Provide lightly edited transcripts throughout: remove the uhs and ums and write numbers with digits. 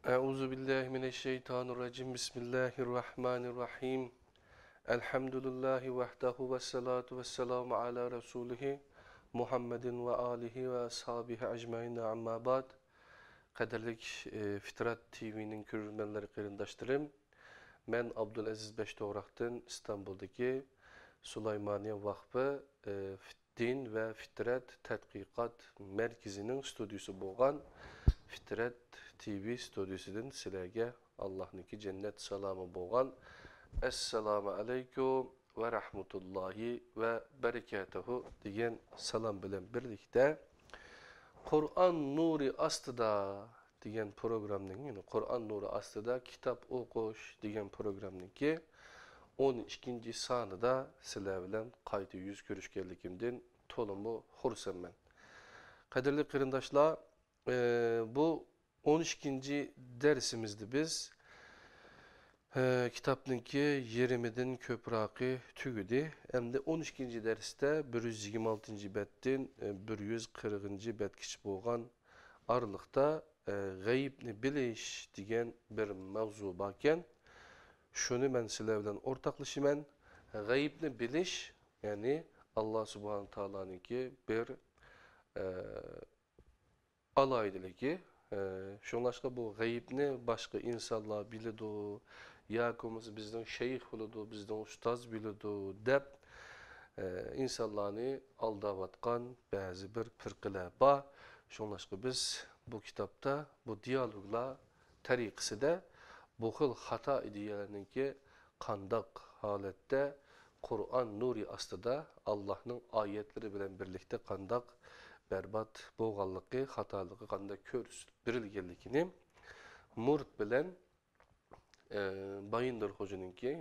Euzu billahi mineşşeytanirracim. Bismillahirrahmanirrahim. Elhamdülillahi vahdehu ve salatu ve selamu ala Resulihi Muhammedin ve alihi ve ashabihi ecmaîn amma ba'd. Kaderlik Fitrat TV'nin görürmenleri kıyındaşlarım. Ben Abdülaziz Beştoğrak'tan İstanbul'daki Süleymaniye Vakfı Din ve Fitrat Tədqiqat Merkezi'nin stüdyosu bolğan Fitrat TV stüdyosudan sizlerge Allah'nınki cennet salamı bolğan Esselamu aleyküm ve rahmetullahi ve berekatuhu deyen salam bilen birlikte Kur'an nuri astıda deyen programның, Kur'an nuri astıda kitap okuş deyen programның ki 12. sanı da sizler bilen qayta yüz görüşkenlikimden tolumu xursam ben. Kadirli kırındaşlar, bu 12. dersimizde biz kitapnınki 20'den köpraqı tügüdü. Hem de 12. derste 126. bettin 140. betkiç bolğan arlıqta gayibni biliş degan bir mavzu barken şunu ben sizler bilen ortaklaşımen gayibni biliş yani Allah Subhanahu Taala'nınki bir alaydıligi. Şonlaşqa bu gayibni başka insanlar bilidu, yakumuz bizden şeyh bilidu, bizden ustaz bilidu dep insanlarını aldavatkan bazı bir firqalar bar. Şonlaşqa biz bu kitapta bu diyaloglar tariqasida bu xil xata ideyalarninki qandaq holatda Kur'an nuri astida Allah'ның ayetleri bilen birlikte qandaq berbat bolğanlığı, hatalığı qanda körüstürilgenlikini Murt bilen Bayındır Hoca'nınki,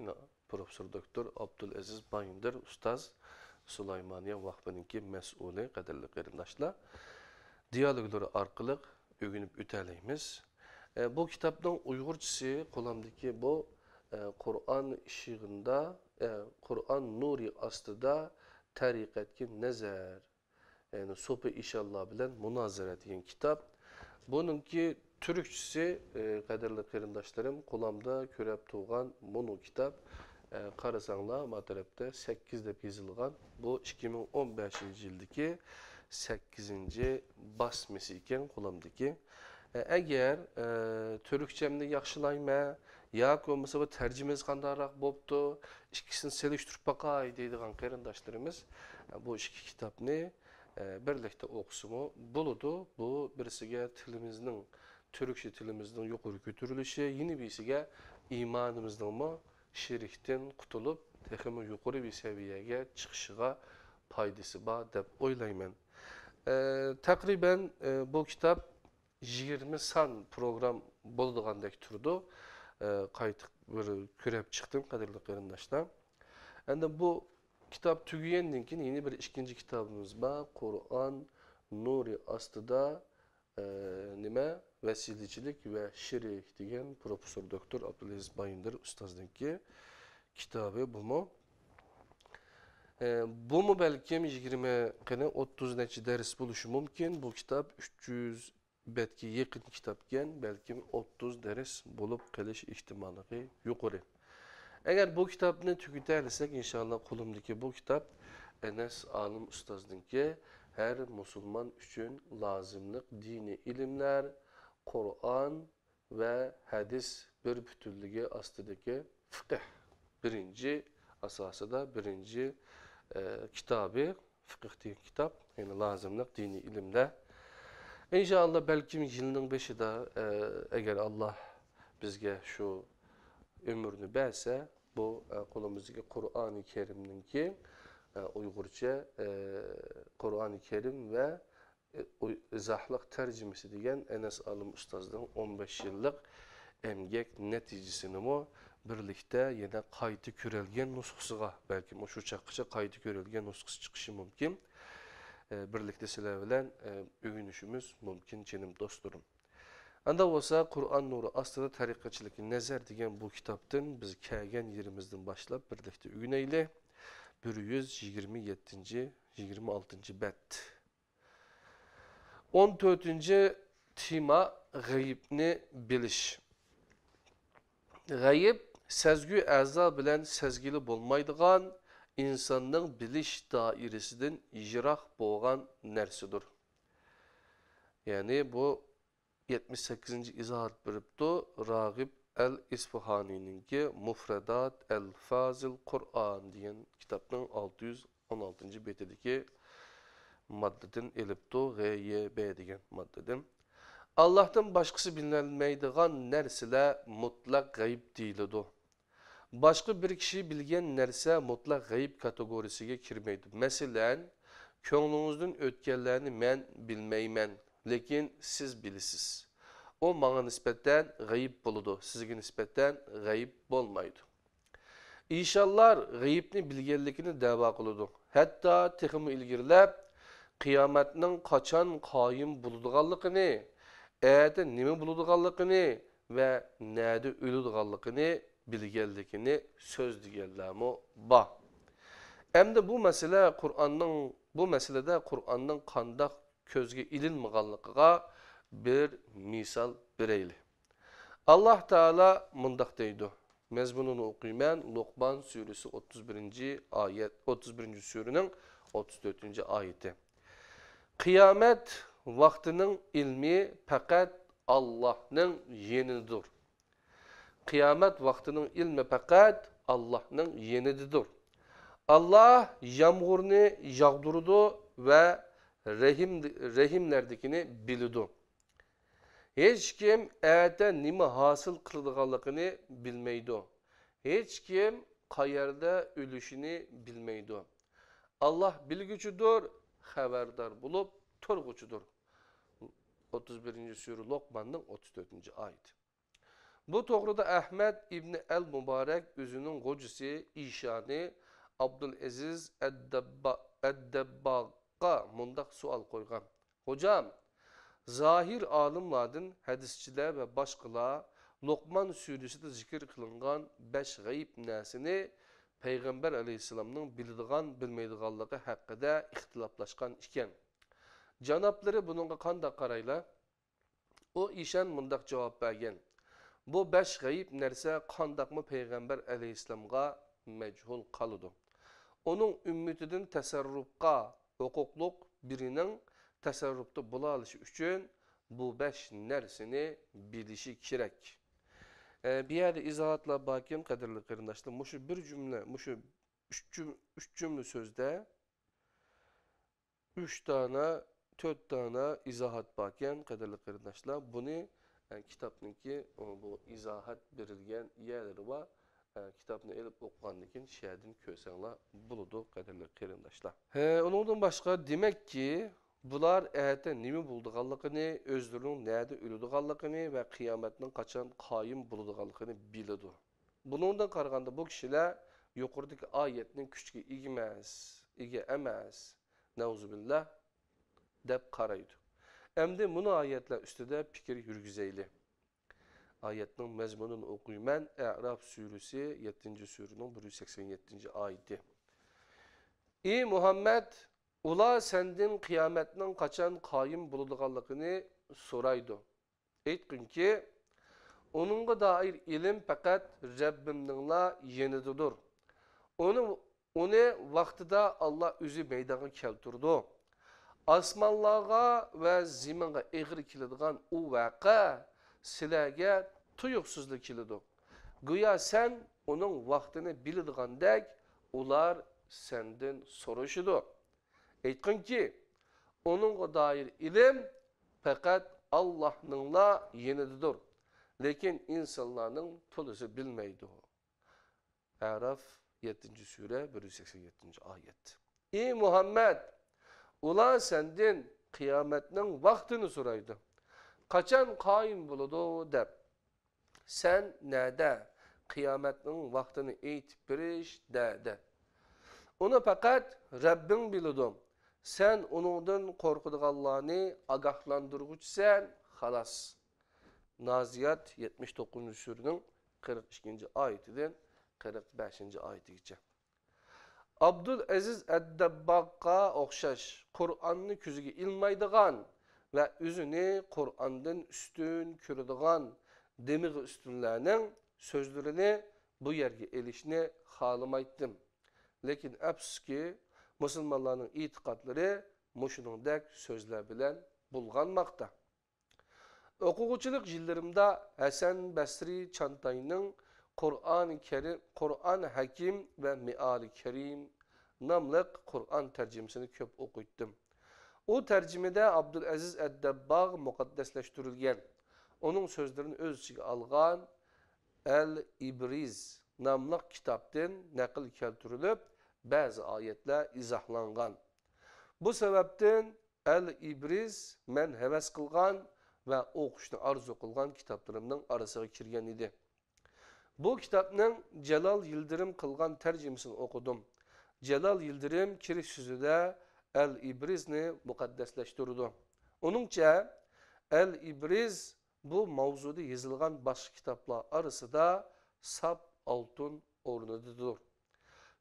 Profesör Doktor Abdülaziz Bayındır Ustaz Süleymaniye Vakfı'nınki mesulü qadirli qeyrindaşlar diyalogları arqılıq ögünüp ötəleyimiz. Bu kitaptan Uygurçası qolamdaki bu Kur'an ışığında, Kur'an nuri astıda tariqatki nazar yani sopi inşallah bilen münazara deyen kitap. Bununki Türkçesi kaderli kıyındaşlarım kolamda körep tuğan bunu kitap qarasanlar matarapta 8 dep yazılgan bu 2015 yildiki 8. basmesi iken kolamdaki. Eğer Türkçemni yaxşılayma ya olmasa bu tercümesi qandarak boptu ikisini seliştirip bakay deydiğen kıyındaşlarımız bu iki kitapni birlikte okusumu buludu. Bu birisiga tilimizning, Türkçe tilimizning yuqori götürülüşü, yeni birisiga imanımızning mı şirikten qutulup texmi yuqori bir seviyeye çıkışıga paydası bar dep oylayman. Takriben bu kitap 20 san program bolduğandek turdu. Qaytıq bir körep çıktım kadirli qeyrindaşlar. Endi bu kitap tügüyenden keyin yeni bir ikinci kitabımız var. Kur'an nuri astıda nime vesilecilik ve şirik deyen Profesör Doktor Abdülaziz Bayındır Ustazdınki kitabı bu mu? Bu mu belki 20 kene 30 neçe ders buluşu mümkün. Bu kitap 300 betki yakın kitapken belki 30 ders bulup keliş ihtimali yukarı. Eğer bu kitabını tükütersek inşallah kolumdaki bu kitap Enes Alim Ustazdınki her Müslüman için lazımlık dini ilimler, Kur'an ve hadis bir bütünlüğü astıdaki fıkıh. Birinci asası da birinci kitabı fıkıh diye kitap. Yani lazımlık dini ilimler. İnşallah belki yılının 5'i de eğer Allah bizge şu ömrünü verse bu kolumuzdaki Kur'an-ı Kerim'ninki Uygurca Kur'an-ı Kerim ve izahlık tercümesi deyen Enes Alim Ustazdın 15 yıllık emgek neticesini mu birlikte yine kaydı körelgen nusxısıga belki şu çakıca kaydı körelgen nusxısı çıkışı mümkün. Birlikte sizler bilen övünüşümüz mümkün canım dostlarım. Anda olsa Kur'an nuru aslında tarikatçılık nezer deyen bu kitaptan biz kelgen yerimizden başlayıp birlikte övüneyle 127. 26. bet. 14. Tema g'ayibni bilish. G'ayib sezgi a'zo bilan sezgili bo'lmaydigan insonning bilish doirasidan yiroq bo'lgan narsadir. Ya'ni bu 78. izohat beribdi Rag'ib el-Isfahani'ninki Mufradat el-Fazil Qur'an degan kitobning 616 betidagi maddadan elibdi GYB degan maddadan. Allah'tan başkası bilinmeydiğin narsalar mutlak gayb deyiladi. Başka bir kişi bilgen narsa mutlak gayb kategorisiga kirmeydi. Mesela, ko'nglingizdan o'tganlarni men bilmayman, lekin siz bilasiz. O bana nisbeten gayb bo'ladi, sizga nisbeten gayb bo'lmaydi. İnşallah gaybni bilganligini da'vo qiladi. Hatto texmi ilgirlab qiyomatning qachon qoyim bo'ladiganligini, Eğer nima bo'ladiganligini va nada o'ladiganligini bilganligini so'zlaganlarmi bor. Endi bu meselede Qur'onning qandoq ko'zga ilinmaganligiga bir misol beraylik. Allah Teala mundaq deydi. Mezmununu o'qiyman. Luqman suresi 31. ayet, 31. surening 34. ayeti. Kıyamet vaktinin ilmi fakat Allah'ın yenidir. Kıyamet vaktinin ilmi fakat Allah'ın yenidir. Allah yağmurunu yağdırdı ve rahimlerdekini bildi. Hiç kim eğer nime hasıl kıldıqanlıqını bilmeydi. Hiç kim qayerda ölüşünü bilmeydi. Allah bilgüçüdür, haberdar bulup turguçudur. 31. sure Luqman'ın 34. ayeti. Bu toğruda Ahmet İbni el-Mübarek özünün qocisi İşani Abdülaziz Eddebbaqa mundaq sual qoyğan. Hocam, zahir alimlardan hadisçiler ve başqalar Luqman suresinde zikir kılıngan 5 gayb narsini Peygamber aleyhisselamның bildiğan bilmeydiğanlığı hakkında ixtilaflaşkan iken. Canapları bununla qanday qaraylar? O işen mundaq cevap bergen. Bu 5 gayb narsa qandaqmı Peygamber aleyhisselamga mechhul qalıdı. Onun ümmetinden tasarrufqa huquqluq birinin tasarrufda bo'la olishi uchun bu 5 narsani bilishi kerak. Bir yerde izohatlar bakin qadrli qarindoshlar, mushu bir cümle, mushu 3 cümle sözde 3 tane 4 tane izohat bakin qadrli qarindoshlar. Buni kitobniki bu izohat berilgan yerleri var. Kitapni elib o'qigandan keyin sherdin ko'rsanglar bo'ladi qadrli qarindoshlar. Uningdan boshqa demak ki bular erta nima bo'ldiganligini, o'zlarining nada o'ladiganligini va qiyomatning qachon qoyim bo'ladiganligini biladi. Buningdan qaraganda bu kishilar yuqoridagi oyatning kuchiga ega emas, nauzubillah deb qaraydi. Endi buni oyatlar ustida fikr yurgizaylik. Ayetinin mezmununu okuyman. A'raf suresi 7. surenin 187. ayeti. Ey Muhammed, ular senden kıyametinin kaçan kayım bulunduğanlıkını soraydı. Aytqin ki, onunla dair ilim fakat Rabbimninla yenididir. Onu vaktida Allah özü meydana keltirdi. Asmanlarga ve ziminga eğri kiladigan o vaqa sizlarga tuyuqsizlik keladi. Go'yo sen onun vaqtini biladigandak ular senden so'rashidi. Aytqinki, onunga dair ilim faqat Allohninla yenididir. Lekin insonlarning to'lisi bilmaydi. A'raf 7. sure 187. ayet. Ey Muhammed, ular senden kıyametning vaqtini so'raydi. Qachon qoyim bo'ladi deb. Sen nada kıyametning vaqtini aytib berish dedi. Onu fakat Rabbing biladi. Sen onundan qo'rqadiganlarni agahlandırguchsan, xalas. Naziyat 79. surening 42. ayetidan 45. ayetigacha. Abdülaziz Eddebbaqa o'xshash Qur'onni ko'ziga ilmaydigan ve üzünü Kur'an'dan üstün körüdüğün demiği üstünlerinin sözlerini bu yerge elişini halamaydım. Lekin afsuski Müslümanların itikadları muşunundaki sözler bilen bulganmakta. Okuguçuluk yıllarımda Hasan Basri Çantay'ın Kur'an Hakim ve Meali Kerim namlık Kur'an tercümesini köp okuyordum. O tercümede Abdülaziz Eddebbağ mukaddesleştirilgen. Onun sözlerini öz içine algan El-İbriz namlık kitaptan nakil keltirilip bazı ayetler izahlangan. Bu sebepten El-İbriz men heves kılgan ve okuşunu arzu kılgan kitaplarımdan arasına kirgen idi. Bu kitapның Celal Yıldırım kılgan tercümesini okudum. Celal Yıldırım kiriş sözüde El-İbriz'ni mukaddesleştirdi. Onunca El-İbriz bu mavzuda yazılgan başka kitaplar arasında sap altın ornududur.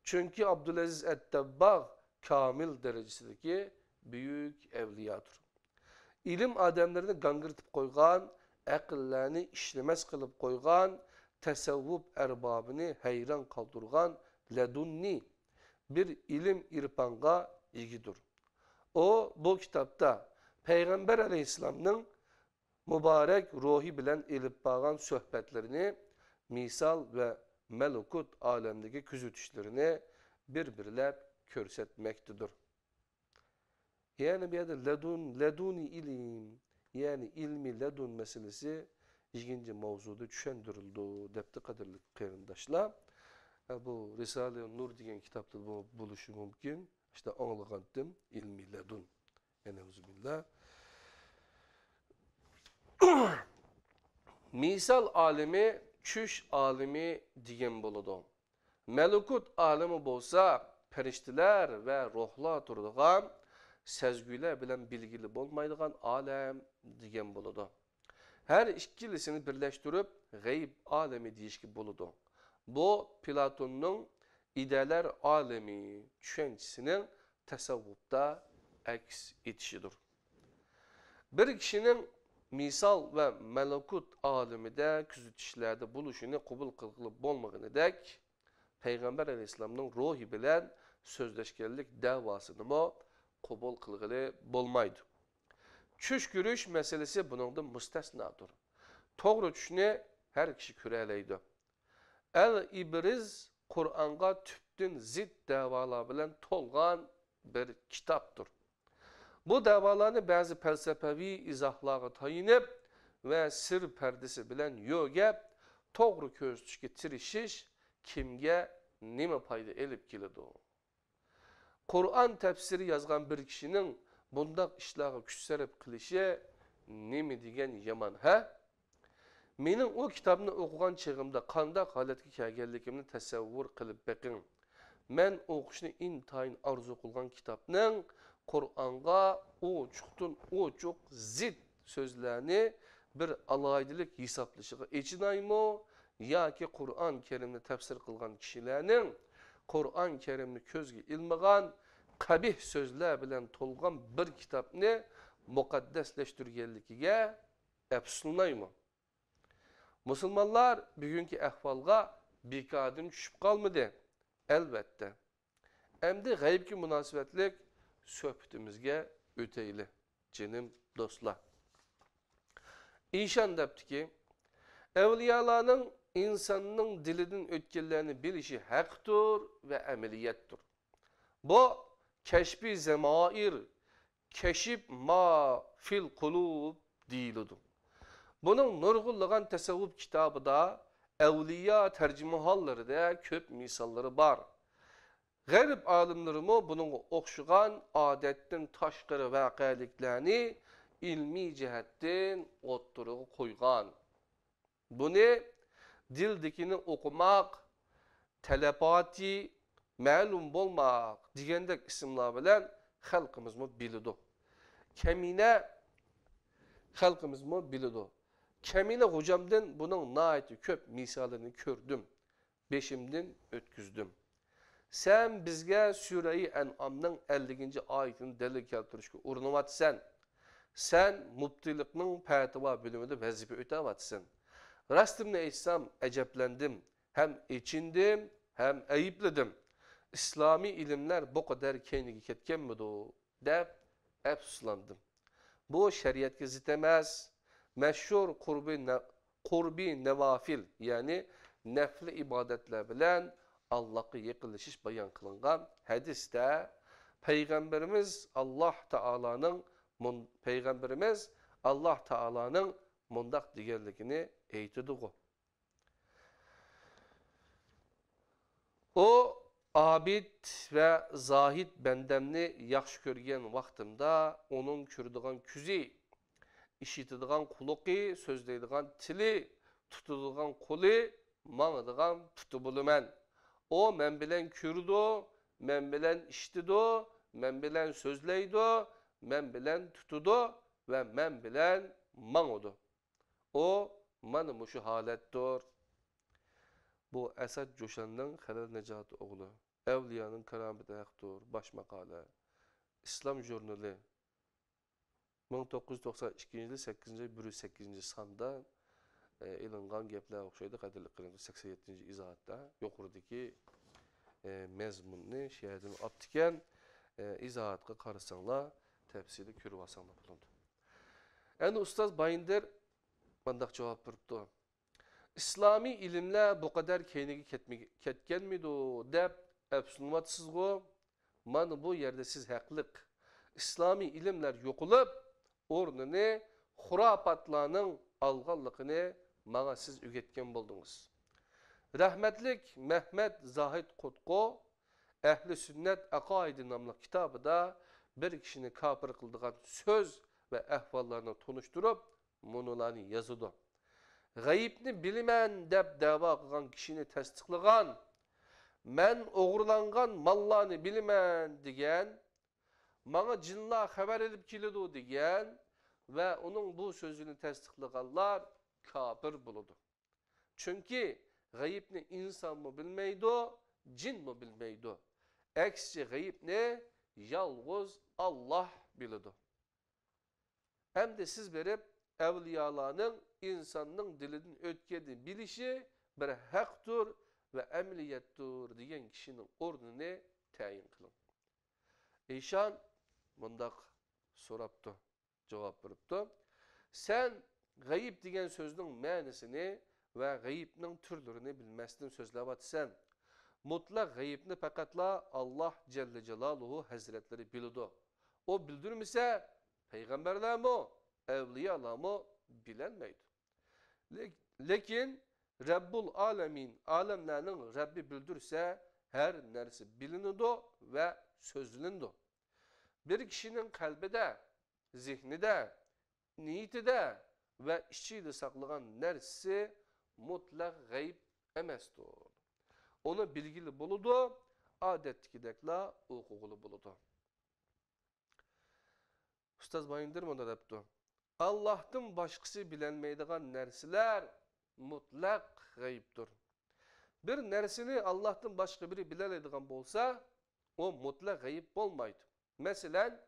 Çünkü Abdülaziz Eddebbağ kamil derecesindeki büyük evliyadır. İlim adamlarını gangırtıp koygan, akıllarını işlemez kılıp koygan, tasavvuf erbabını hayran kaldırgan ledunni bir ilim irfanga ilgidir. O bu kitapta Peygamber Aleyhisselam'ın mübarek ruhi bilen elip bağan sohbetlerini, misal ve melekut alemdeki küzütüşlerini birbirlep körsetmektedir. Yani bir yerde leduni ilim, yani ilmi ledun meselesi ikinci mavzuda düşendirildi. Depti kadirli kıyırındaşlar. Bu Risale-i Nur diyen kitapta bu buluşu mümkün. İşte anlıgandım ilmi ledun. Eneuzubillah. Misal alemi, çüş alemi diyen buludu. Melekut alemi bolsa periştiler ve ruhlar turduğun sezgüler bilen bilgili bolmaydıgan alem diyen buludu. Her ikilisini birleştirip gayb alemi deyişki buludu. Bu Platon'un idealar alemi düşüncesinin tasavvufta aks etişidir. Bir kişinin misal ve melekut alemide küzütüşlerde buluşunu kabul kılıp bolmağını dek Peygamber Aleyhisselam'ın ruhi bilen sözleşkenlik davasını mı kabul kılığı bolmaydı. Çüş görüş meselesi bunun da müstesnadır. Doğru çüşünü her kişi küreleydi. El-İbriz Kur'an'a tüptün zid davalar bilen tolgan bir kitaptır. Bu davalarını bazı felsefevi izahlara tayinip ve sır perdesi bilen yögep doğru köztüşke tirişiş kimge nime payda elip kilidi. Kur'an tefsiri yazgan bir kişinin bundak işlağı küçserip kılışı nime degen yaman ha? Menin o kitabını okugan çığımda kandak haletki kelgellikimni tasavvur kılıp bekin. Men okuşunu intayin arzu kılgan kitapның Kur'an'a o çok zid sözlerini bir alaydilik hesaplaşığı içinaymo ya ki Kur'an Kerim'ni tefsir kılgan kişilerinin Kur'an Kerim'ni közge ilmigan kabih sözler bilen tolgan bir kitapni mukaddesleştirgenlikiga epsunaymo. Müslümanlar bugünkü ahvalga bikadim düşüp kalmadı. Elbette. Hem de gaybki münasebetlik söhbetimizge öteyli. Canım dostlar. İnşan depti ki evliyaların insanın dilinin ötkenlerini bilişi haktır ve ameliyettir. Bu keşfi zemair, keşif ma fil kulub değilidir. Bunun nurgulluğun tasavvuf kitabı da evliya tercümahalları da köp misalları var. Garip alimleri mi bunun okşuğan adetten taşkırı vakaliklerini ilmi cihetten otturuğu koygan. Bunu dildekini okumak, telepati, ma'lum bolmak digendek isimler bilen halkımız mı bilidu. Kemine halkımız mı bilidu. Kemine hocamdan bunun naiti köp misalini kördüm. Beşimden ötküzdüm. Sen bizge Sure-i En'am'nın 50. ayetini delil keltirişke urnumat sen. Sen mubtilikning patava bölümünde vazife ötevatsın. Rastımını etsem eceplendim. Hem içindim hem ayıpladım. İslami ilimler bu kadar kendiga ketkenmidi deb afsuslandim. Bu şeriatga zid emas. Meşhur qurbi nevafil yani nafli ibadetler bilen Allah'a yaqinlashish bayon qilingan hadisda Peygamberimiz Allah Taala'nın mundaq deganligini aytidi. O abid ve zahid bendemni yaxshi ko'rgan vaqtimda onun ko'radigan ko'zi, ishitadigan quloqi, so'zlaydigan tili, tutadigan qo'li, mangadigan tuti bo'laman. O men bilan ko'rdi, men bilan eshitdi, men bilan so'zlaydi, men bilan tutadi ve men bilan mangadi. O mana mushu holatdir. Bu Esad Coşan'ın Halil Necat oğlu. Evliyanın Keramet Ayaktur. Baş makale. İslam Jurnali. 1992 yılı 8. sanda ilingan gepler okşaydı. Kadirli kılındı 87. izahatta. Yokurdaki mezmunni şehidini aptiken izahatka karısanla tepsili kürü basanla bulundu. Yani Ustaz Bayındır mandak cevap veripti. İslami ilimler bu kadar keyniga ketkenmidi deb afsunmatsizgo. Mana bu yerde siz haqliq. İslami ilimler yo'qolib, o'rnini xurofotlarning alganligini manga siz o'rgatgan bo'ldingiz. Rahmatlik Mehmet Zahid Qutqo Ehli Sünnet Aqaidi nomli kitobida bir kishini kafir qildigan so'z ve ahvollarni tunishtirib, munolarni yozadi. G'ayibni bilimen deb da'vo qilgan kishini tasdiqlagan, men o'g'irlangan mallarni bilimen degan, bana cinlar haber edip keledi degan ve onun bu sözünü tasdiqlaganlar kafir buludu. Çünkü g'ayibni insan mı bilmeydi, cin mi bilmeydi. Eksi g'ayibni yalnız Allah bilidi. Hem de siz verip evliyalarının insanın dilinin ötkeni bilişi bir haktır ve emniyettir diyen kişinin ordunu tayin kılın. İşan bundak soraptı, cevap veripti. Sen gayip diyen sözün ma'nisini ve gayipnin türlerini bilmezsin sözlevatsan. Mutlak gayipni fakatla Allah Celle Celaluhu Hazretleri bilidi. O bildirmişse peygamberler mi, evliyalar mı bilinmeydi. Lekin Rabbul Alemin, alemlerinin Rabbi bildirse her neresi bilinido ve sözlündü. Bir kişinin kalbide, zihnide, niyetide ve içinde saklanan neresi mutlak gayb emesdir. Onu bilgili buludu, adettikidekla hukukulu buludu. Ustaz Bayındır mı da depti? Allah'tan başkası bilinmeydiğin nersiler mutlak gayiptir. Bir nersini Allah'tan başka biri bilemeydiğin bolsa, o mutlak gayip olmaydı. Mesela,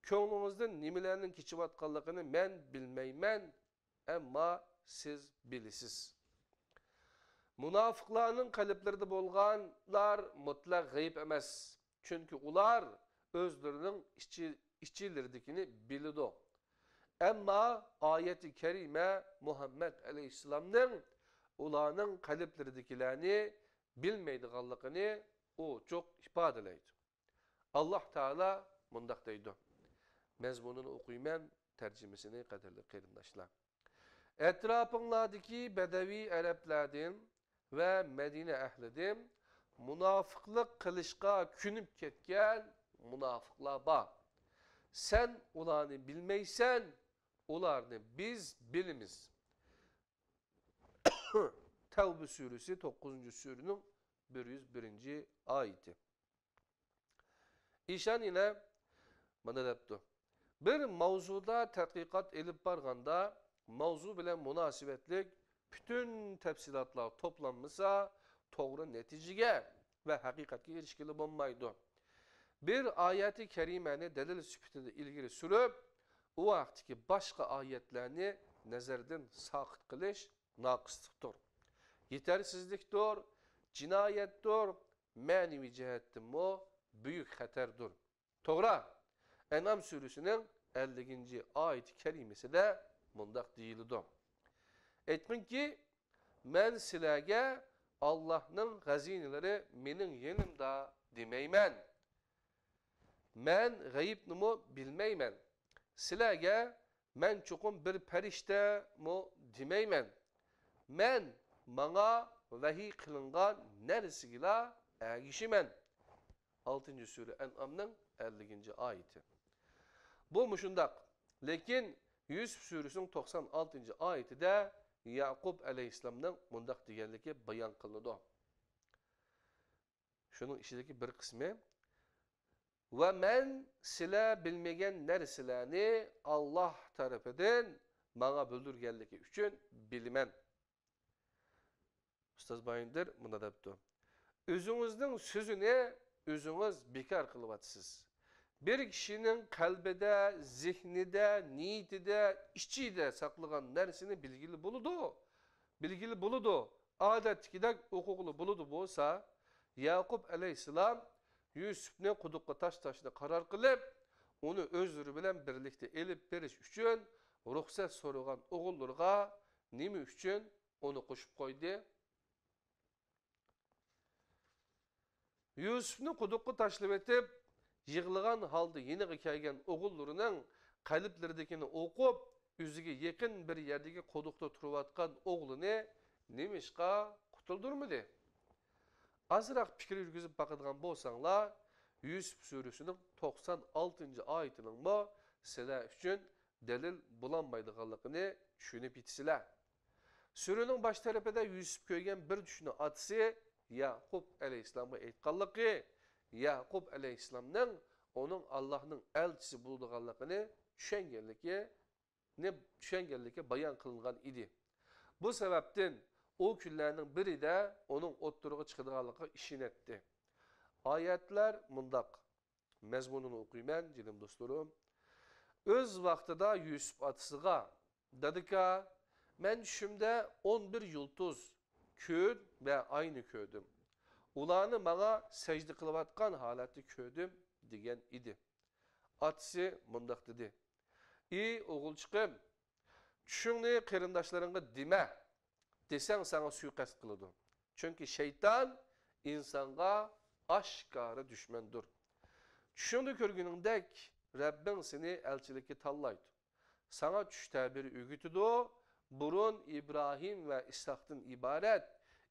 könglinizden nimelerinin keçivatkanlığını men bilmeymen, ama siz bilisiz. Münafıklarının kalplerinde bolganlar mutlak gayip emez. Çünkü ular özlerinin içilerdikini bilido. Ama ayeti kerime Muhammed Aleyhisselam'ın ulanın kalplerindekilerini bilmeydiğini o çok ifadeleydi. Allah Teala mundaktaydı. Mezmununu okuyman, tercümesini kaderli kıyırdaşlar. Etrafınlardaki Bedevi Araplardan ve Medine ehlidim münafıklık kılışka künüp ketken münafıklar var. Sen ulanı bilmeysen, ularını biz bilimiz. Tevbe suresi 9. surenin 101. ayeti. İşan yine bana depti. Bir mavzuda tadqiqat elip barganda, mavzu bilen münasibetlik bütün tefsilatlar toplanmışsa, doğru neticeye ve hakikatki ilişkili bulmaydı. Bir ayeti kerimeni delil sübutida ilgili sürüp, o vaqtdagi boshqa oyatlarni nazardan soqit qilish noqislikdir, yetersizlikdir, jinoyatdir, ma'naviy jihatdanmi buyuk xatardir. To'g'ri, En'am surasining 50 oyat-i karimasida mundaq deyiladi. Aytminki, men sizlarga Allohning xazinalari mening yenimda demayman. Men g'ayibni bilmayman. Sizlarga men cho'qim bir farishta mo demayman. Men manga vahiy qilingan narsiga ergishiman. 6. sure En'amning 50. oyati. Bu mushundaq. Lekin Yusuf surasining 96. oyatida Yaqub alayhissalomning mundaq deganligi bayon qilinadi. Shuning ichidagi bir qismi va men sizlar bilmagan narsalarni Alloh tarafidan menga bildirganligi uchun bilaman. Ustoz Bayindir bunda debdi. O'zingizning so'zini o'zingiz bekor qilyapsiz. Bir kişinin kalbide, zihnide, niyetide, içide saklagan narsini bilgili buludu. Bilgili buludu. Adetlikidek hukuklu buludu bolsa, Yaqub aleyhisselam Yusuf'ni quduqqa taşını karar kılıp, onu özürü bilen birlikte elip beriş üçün ruhsat sorugan oğullarga nemi üçün onu koşup koydu. Yusuf'ni quduqqa taşlıp etip, yığılgan halde yeni kelgen oğullarının kalpleridekini okup, yüzüge yakın bir yerdeki quduqta turuvatkan oğlunu nemişqa kutuldurmadı. Azırak fikir yürgüzüp bakıdığan bolsanlar, Yusuf surasının 96. ayetinin bu sizler üçün delil bulanmaydıqanlıqını düşünüp itisiler. Surenin baş tarafında Yusuf köygen bir düşünü atısı Yaqub aleyhisselam'a aytqanlıqı, Yaqub aleyhisselamның onun Allah'ın elçisi bulduğanlıqını düşengenlikle bayan kılıngan idi. Bu sebepten o küllerinin biri de onun otturuğa çıkıdığanlıqı işin etti. Ayetler mundaq. Mezmununu okuyman, cilim dostlarım. Öz vaxtıda Yusuf atısıga dedi ki, ben düşümde 11 yıldız köyün ve aynı köydüm. Ulanı bana secde kılıvatkan halatı köydüm degen idi. Atısı mundaq dedi. İyi oğulçıkım, düşünni kırındaşlarına deme. Desen sana suikast kılıdı. Çünkü şeytan insanga aşkarı düşmandır. Düşündü körgünündek Rabbin seni elçilikki tallaydı. Sana düş tabiri ügütüdü. Burun İbrahim ve İshak'tan ibaret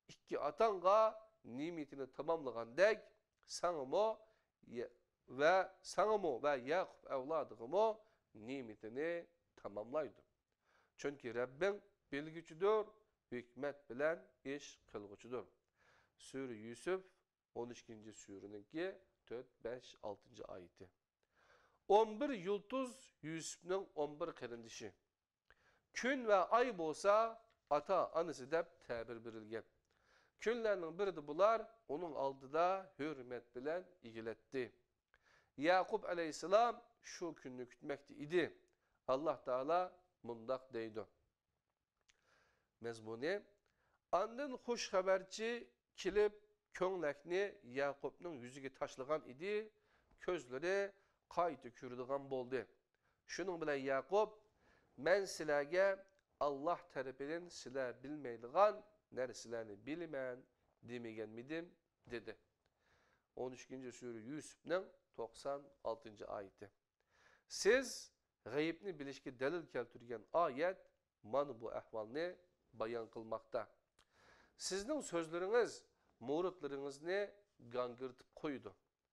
iki atanga nimetini tamamlagandek sana ve Yaqub evladığımı nimetini tamamlaydı. Çünkü Rabbin bilgüçüdür, hikmet bilen iş kılgıçıdır. Sure Yusuf 12. sureninki 4, 5, 6. ayeti. 11 yıldız Yusuf'un 11 kırındışı. Gün ve ay bolsa ata anısı dep tabir berilgen. Günlerinin biri de bular onun aldıda hürmet bilen igiletti. Yaqub aleyhisselam şu gününü kütmekti idi. Allah Teala mundak deydi. Mezmuni, andın hoş haberci kilip köңlekni Yaqub'nun yüzüge taşlıgan idi, közleri kaydı kürdügan boldu. Şunun bilen Yaqub, men sizlarga Allah tarafından sizlar bilmeydigan narsalarni bilmen demegenmidim dedi. 13. sure Yusuf'ның 96. ayeti. Siz g'ayibni bilishga dalil keltirgan ayet mana bu ahvolni bayon qilmoqda. Sizning so'zlaringiz muridlaringizni gangirtib qo'ydi.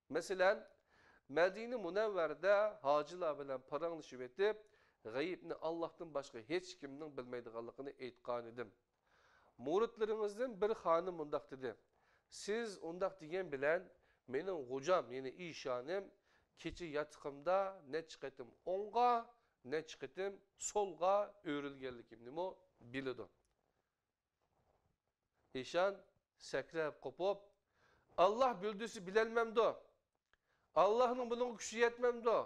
Masalan, Madina Munavvarda hojilar bilan paranglashib etib, g'ayibni Allohdan boshqa hech kimning bilmaydiganligini aytgan edim. Muridlaringizdan bir xonim undaq dedi. Siz undaq degan bilan mening g'ujam, ya'ni ishonim kecha yotqimda ne chiqatim o'ngga, ne chiqatim so'lga o'rilganligimni biladi. İşan sakrab qopib, Allah bildisi bilelmemdi. Allah'ın bunun gücü yetmemdi.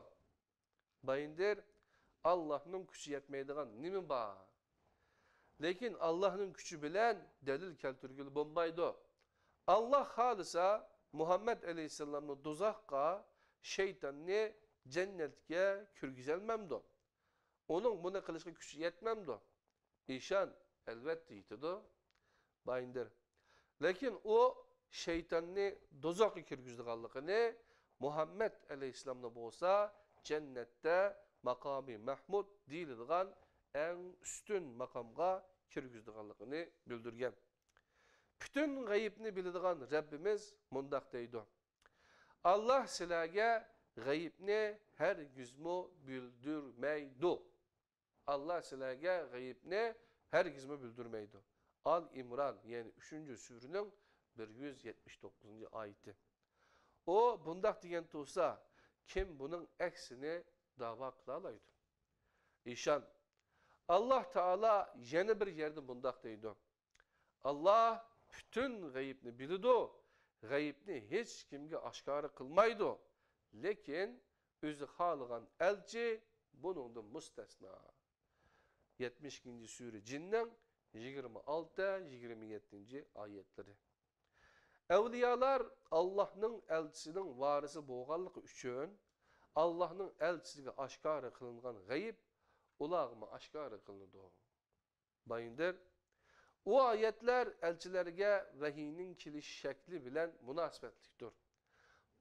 Bayindir, Allah'ın gücü yetmeydiğen nimi var? Lekin Allah'ın gücü bilen delil keltirgili bombaydı. Allah halisa Muhammed Aleyhisselam'ın dozakka şeytanını cennetke kürgüzelmemdi. Onun bunu kılışka gücü yetmemdi. İşan elbette yitidi. Bayındır. Lekin o şeytanını dozakka kürgüzdiğanlıqını Muhammed Aleyhisselam'da bolsa cennette makami Mahmud deyildiğen en üstün makamga kürgüzdiğanlıqını bildirgen. Bütün gayibni bildiğin Rabbimiz mundaq deydi. Allah sizlarga gayibni her gizmo bildirmeydi. Allah sizlarga gayibni her gizmo bildirmeydi. Al-İmran yani 3. sürünün 179. ayeti. O bundaq degan tursa kim bunun aksini dava kılalaydı? İşan Allah Teala yeni bir yerde bundaq deydi. Allah bütün gayibni bilidu. Gayibni hiç kimge aşkarı kılmaydı. Lekin özü halıgan elçi bunundan müstesna. 72. sure Cin'den 26-27. ayetleri. Evliyalar Allah'ın elçisinin varisi boğanlığı üçün Allah'ın elçisine aşkarı kılıngan gayib ulağıma aşkarı kılındı. Bayındır. O ayetler elçilerge vehinin kiliş şekli bilen münasebetliktir.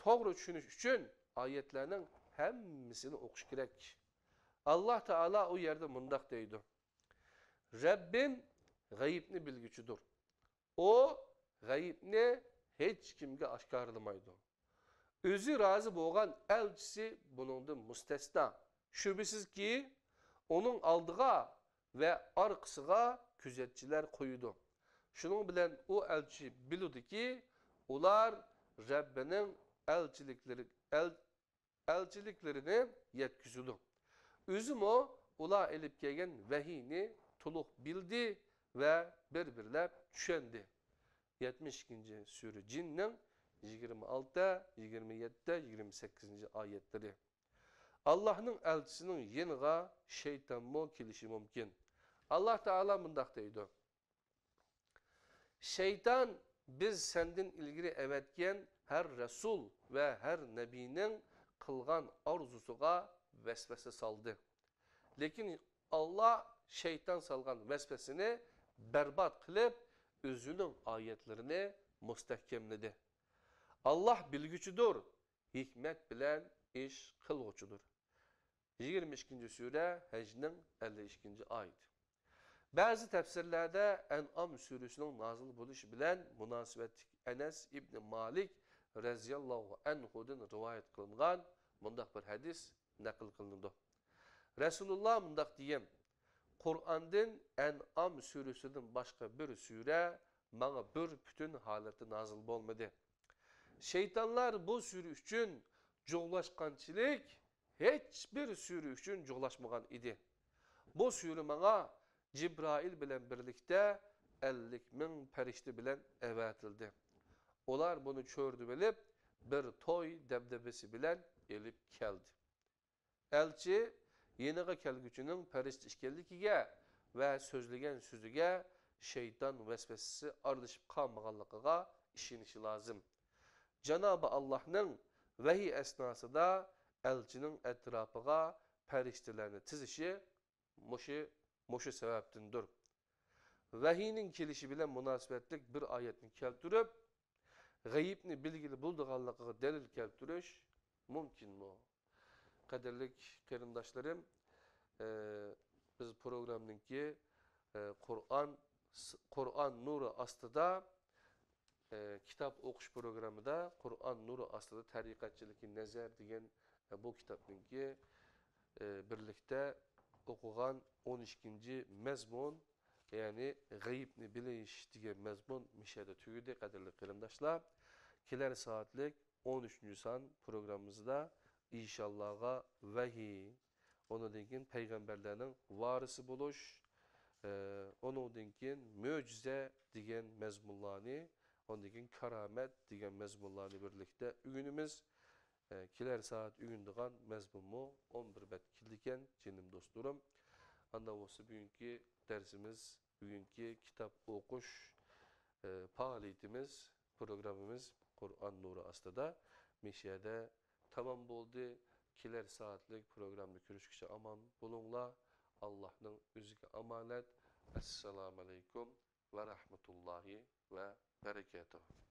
Doğru düşünüş için ayetlerinin hemmisini okuş gerek. Allah Teala o yerde mundaq deydi. Rabbim gayibni bilgüçüdür. O gayibni hiç kimge aşkarlamaydı. Özü razı boğan elçisi bunundan müstesna. Şüphesiz ki onun aldığa ve arkasıga küzetçiler koydu. Şunun bilen o elçi bildi ki ular Rabbinin elçiliklerini yetkizdi. Özüm o ula elip gelgen vehini tuluk bildi ve birbirler düşendi. 72. sure Cin'nin 26, 27, 28. ayetleri. Allah'ın elçisinin yeniga şeytan mı kilişi mümkün. Allah Teala mundaq deydi. Şeytan biz senden ilgili evetken her Resul ve her Nebinin kılgan arzusuga vesvese saldı. Lekin Allah şeytan salgan vesvesini berbat kılıp özünün ayetlerini müstehkemledi. Allah bilgüçüdür, hikmet bilen iş kılgıçıdır. 22. sure Hec'nin 52. ayet. Bazı tefsirlerde En'am suresinin nazil buluşu bilen münasebetlik Enes İbni Malik raziyallahu anhu'dan rivayet kılıngan mundaq bir hadis nakil kılındı. Resulullah mundaq diyem, Kur'an'dan En'am suresinden başka bir sure bana bir bütün haleti nazil olmadı. Şeytanlar bu sure üçün joğlaşkançilik hiçbir sure üçün joğlaşmagan idi. Bu sure bana Cibrail bilen birlikte 50.000 perişte bilen evetildi. Onlar bunu çördü bilip bir toy debdebesi bilen elip geldi. Elçi yeniga kelgücünün perişte işkellikiga ve sözlegen sözüge şeytan vesvesesi ardışıp kalmaganlıqıga işinişi lazım. Cenab-ı Allah'ın vehiy esnasında elçinin etrafıga periştelerini tizişi muşu sebeptindir. Vehiynin kilişi bilen münasebetlik bir ayetini keltirip, gayibni bilgili bulduğanlıqıga delil keltiriş mümkün mü? Kaderlik kerimdaşlarım, biz programdaki Kur'an nuru astıda kitap okuş programında Kur'an nuru astıda tarikatçılık nezer degan bu kitapdaki birlikte okugan 12. mezmun yani gayibni biliş degan mezmun mişede tügüdü kaderli kerimdaşlar. Keler saatlik 13. san programımızda inşallah'a vahiy, onu denkin peygamberlerin varisi buluş, onu denkin mucize degan mezmunlarını, onu denkin karamet degan mezmunlarını birlikte ünümüz Kiler saat ügündiğen mezmunmu 11 bet kildiken cinim dostlarım. Anda olsa bugünkü dersimiz, bugünkü kitap okuş faaliyetimiz, programımız Kur'an Nuru astıda Mişe'de tamam oldu. Kiler saatlik programda görüşküçe aman bulunla. Allah'ın üzüge amanet. Esselamu Aleyküm ve Rahmetullahi ve Berekatuhu.